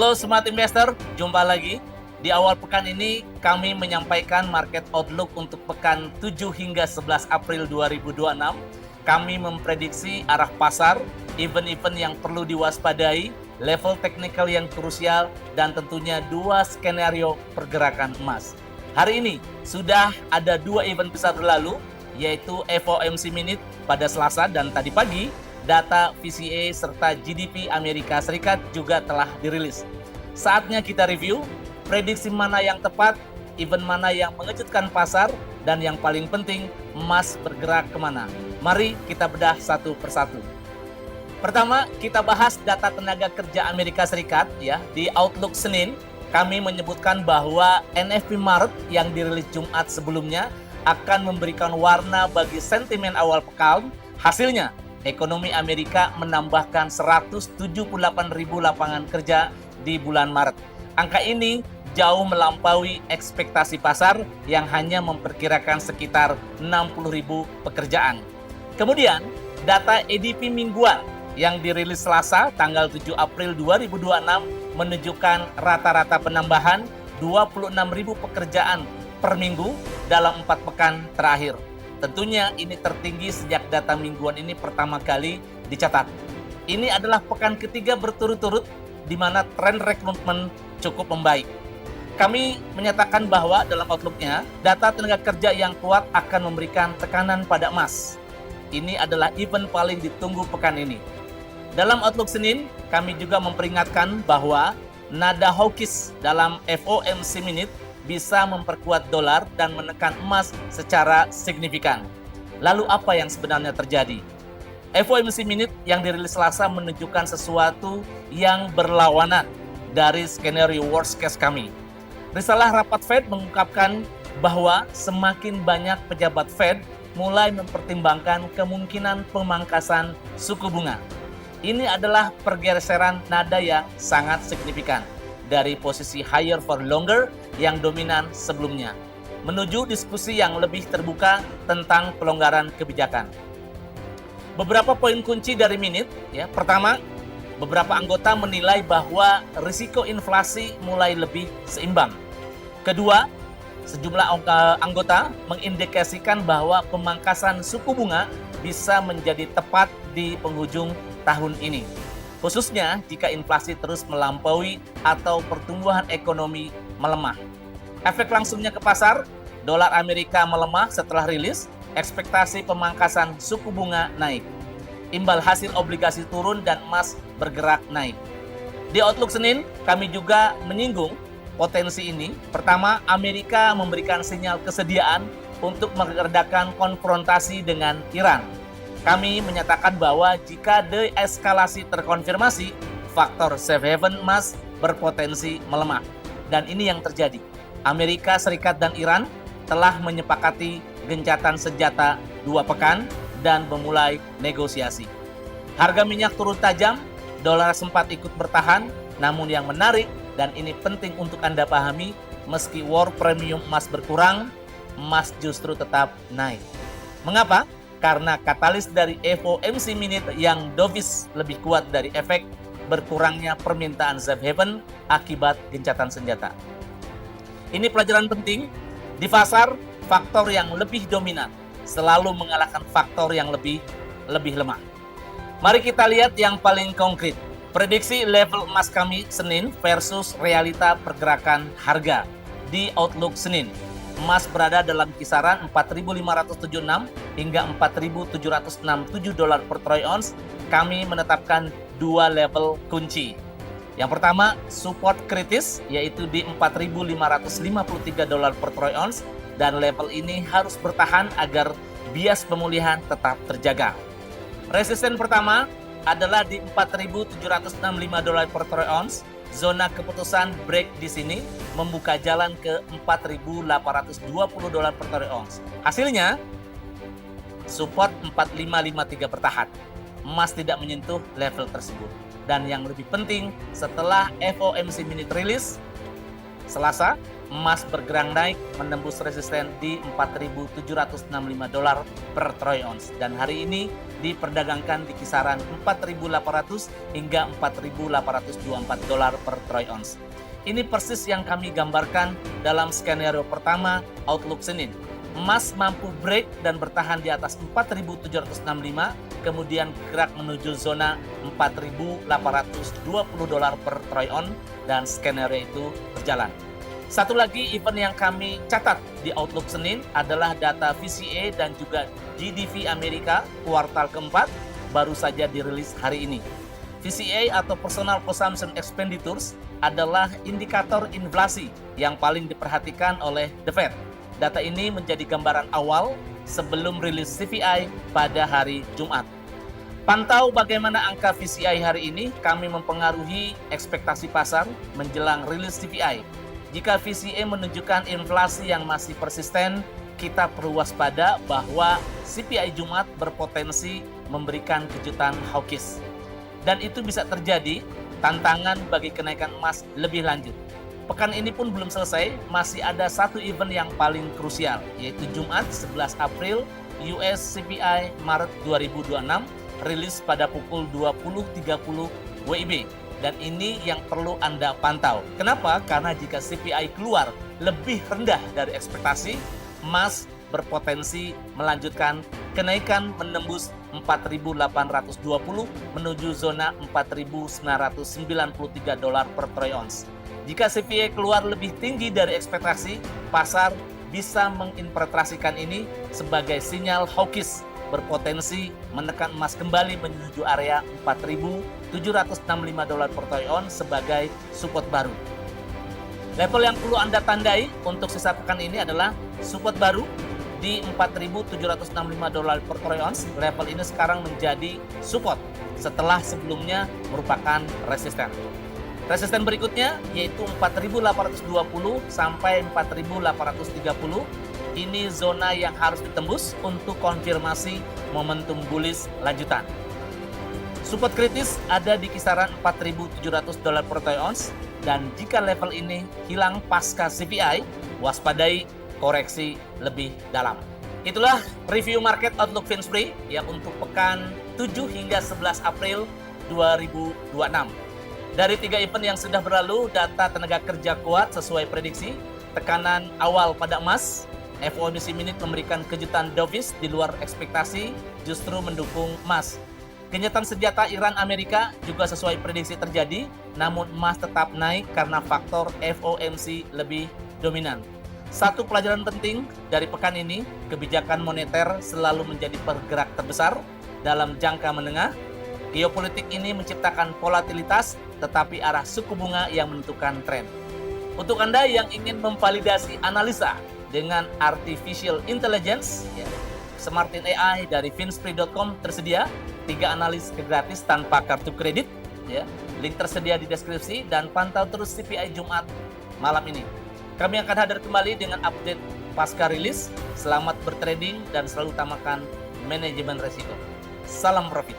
Halo Smart Investor, jumpa lagi. Di awal pekan ini kami menyampaikan market outlook untuk pekan 7 hingga 11 April 2026. Kami memprediksi arah pasar, event-event yang perlu diwaspadai, level teknikal yang krusial, dan tentunya dua skenario pergerakan emas. Hari ini sudah ada dua event besar berlalu, yaitu FOMC Minute pada Selasa dan tadi pagi data PCE serta GDP Amerika Serikat juga telah dirilis. Saatnya kita review prediksi mana yang tepat, event mana yang mengejutkan pasar, dan yang paling penting, emas bergerak kemana. Mari kita bedah satu persatu. Pertama, kita bahas data tenaga kerja Amerika Serikat. Di Outlook Senin, kami menyebutkan bahwa NFP Maret yang dirilis Jumat sebelumnya akan memberikan warna bagi sentimen awal pekan. Hasilnya, ekonomi Amerika menambahkan 178.000 lapangan kerja di bulan Maret. Angka ini jauh melampaui ekspektasi pasar yang hanya memperkirakan sekitar 60.000 pekerjaan. Kemudian, data ADP mingguan yang dirilis Selasa tanggal 7 April 2026 menunjukkan rata-rata penambahan 26.000 pekerjaan per minggu dalam 4 pekan terakhir. Tentunya ini tertinggi sejak data mingguan ini pertama kali dicatat. Ini adalah pekan ketiga berturut-turut di mana tren rekrutmen cukup membaik. Kami menyatakan bahwa dalam outlook-nya, data tenaga kerja yang kuat akan memberikan tekanan pada emas. Ini adalah event paling ditunggu pekan ini. Dalam outlook Senin, kami juga memperingatkan bahwa nada hawkish dalam FOMC Minute bisa memperkuat dolar dan menekan emas secara signifikan. Lalu apa yang sebenarnya terjadi? FOMC Minute yang dirilis Selasa menunjukkan sesuatu yang berlawanan dari skenario worst case kami. Risalah rapat Fed mengungkapkan bahwa semakin banyak pejabat Fed mulai mempertimbangkan kemungkinan pemangkasan suku bunga. Ini adalah pergeseran nada yang sangat signifikan dari posisi higher for longer yang dominan sebelumnya, menuju diskusi yang lebih terbuka tentang pelonggaran kebijakan. Beberapa poin kunci dari Minute, Pertama, beberapa anggota menilai bahwa risiko inflasi mulai lebih seimbang. Kedua, sejumlah anggota mengindikasikan bahwa pemangkasan suku bunga bisa menjadi tepat di penghujung tahun ini, khususnya jika inflasi terus melampaui atau pertumbuhan ekonomi melemah. Efek langsungnya ke pasar, dolar Amerika melemah setelah rilis, ekspektasi pemangkasan suku bunga naik. Imbal hasil obligasi turun dan emas bergerak naik. Di Outlook Senin, kami juga menyinggung potensi ini. Pertama, Amerika memberikan sinyal kesediaan untuk meredakan konfrontasi dengan Iran. Kami menyatakan bahwa jika deeskalasi terkonfirmasi, faktor safe haven emas berpotensi melemah. Dan ini yang terjadi. Amerika Serikat dan Iran telah menyepakati gencatan senjata 2 pekan dan memulai negosiasi. Harga minyak turun tajam, dolar sempat ikut bertahan, namun yang menarik dan ini penting untuk Anda pahami, meski war premium emas berkurang, emas justru tetap naik. Mengapa? Karena katalis dari FOMC Minute yang dovish lebih kuat dari efek berkurangnya permintaan safe haven akibat gencatan senjata. Ini pelajaran penting, di pasar faktor yang lebih dominan selalu mengalahkan faktor yang lebih lemah. Mari kita lihat yang paling konkret. Prediksi level emas kami Senin versus realita pergerakan harga di Outlook Senin. Emas berada dalam kisaran 4.576 hingga 4.767 dolar per troy ounce. Kami menetapkan dua level kunci. Yang pertama, support kritis yaitu di 4.553 dolar per troy ounce. Dan level ini harus bertahan agar bias pemulihan tetap terjaga. Resisten pertama adalah di 4.765 dolar per troy ounce. Zona keputusan break di sini membuka jalan ke 4.820 dolar per troy ounce. Hasilnya, support 4.553 bertahan. Emas tidak menyentuh level tersebut. Dan yang lebih penting, setelah FOMC Minute rilis Selasa, emas bergerak naik menembus resisten di $4.765 per troy ounce. Dan hari ini diperdagangkan di kisaran 4.800 hingga 4.824 per troy ounce. Ini persis yang kami gambarkan dalam skenario pertama Outlook Senin. Emas mampu break dan bertahan di atas 4.765, kemudian bergerak menuju zona 4.820 per troy ounce, dan skenario itu berjalan. Satu lagi event yang kami catat di Outlook Senin adalah data VCA dan juga GDP Amerika kuartal keempat baru saja dirilis hari ini. VCA atau Personal Consumption Expenditures adalah indikator inflasi yang paling diperhatikan oleh The Fed. Data ini menjadi gambaran awal sebelum rilis CPI pada hari Jumat. Pantau bagaimana angka VCI hari ini, kami mempengaruhi ekspektasi pasar menjelang rilis CPI. Jika VCA menunjukkan inflasi yang masih persisten, kita perlu waspada bahwa CPI Jumat berpotensi memberikan kejutan hawkish. Dan itu bisa terjadi tantangan bagi kenaikan emas lebih lanjut. Pekan ini pun belum selesai, masih ada satu event yang paling krusial, yaitu Jumat 11 April US CPI Maret 2026 rilis pada pukul 20.30 WIB. Dan ini yang perlu Anda pantau. Kenapa? Karena jika CPI keluar lebih rendah dari ekspektasi, emas berpotensi melanjutkan kenaikan menembus 4.820 menuju zona 4.993 per troy ounce. Jika CPI keluar lebih tinggi dari ekspektasi, pasar bisa menginterpretasikan ini sebagai sinyal hawkish berpotensi menekan emas kembali menuju area 4.765 per troy ounce sebagai support baru. Level yang perlu Anda tandai untuk sisa pekan ini adalah support baru di 4.765 per troy ounce. Level ini sekarang menjadi support setelah sebelumnya merupakan resisten. Resisten berikutnya yaitu 4.820 sampai 4.830. Ini zona yang harus ditembus untuk konfirmasi momentum bullish lanjutan. Support kritis ada di kisaran 4.700 per troy ounce, dan jika level ini hilang pasca CPI, waspadai koreksi lebih dalam. Itulah review market Outlook Finsbury yang untuk pekan 7 hingga 11 April 2026. Dari 3 event yang sudah berlalu, data tenaga kerja kuat sesuai prediksi, tekanan awal pada emas, FOMC Minute memberikan kejutan dovish di luar ekspektasi, justru mendukung emas. Gencatan senjata Iran Amerika juga sesuai prediksi terjadi, namun emas tetap naik karena faktor FOMC lebih dominan. Satu pelajaran penting dari pekan ini, kebijakan moneter selalu menjadi penggerak terbesar dalam jangka menengah. Geopolitik ini menciptakan volatilitas, tetapi arah suku bunga yang menentukan tren. Untuk Anda yang ingin memvalidasi analisa dengan artificial intelligence, Smartin AI dari finsbury.com tersedia 3 analis gratis tanpa kartu kredit. Link tersedia di deskripsi, dan pantau terus CPI Jumat malam ini. Kami akan hadir kembali dengan update pasca rilis. Selamat bertrading dan selalu utamakan manajemen resiko. Salam profit.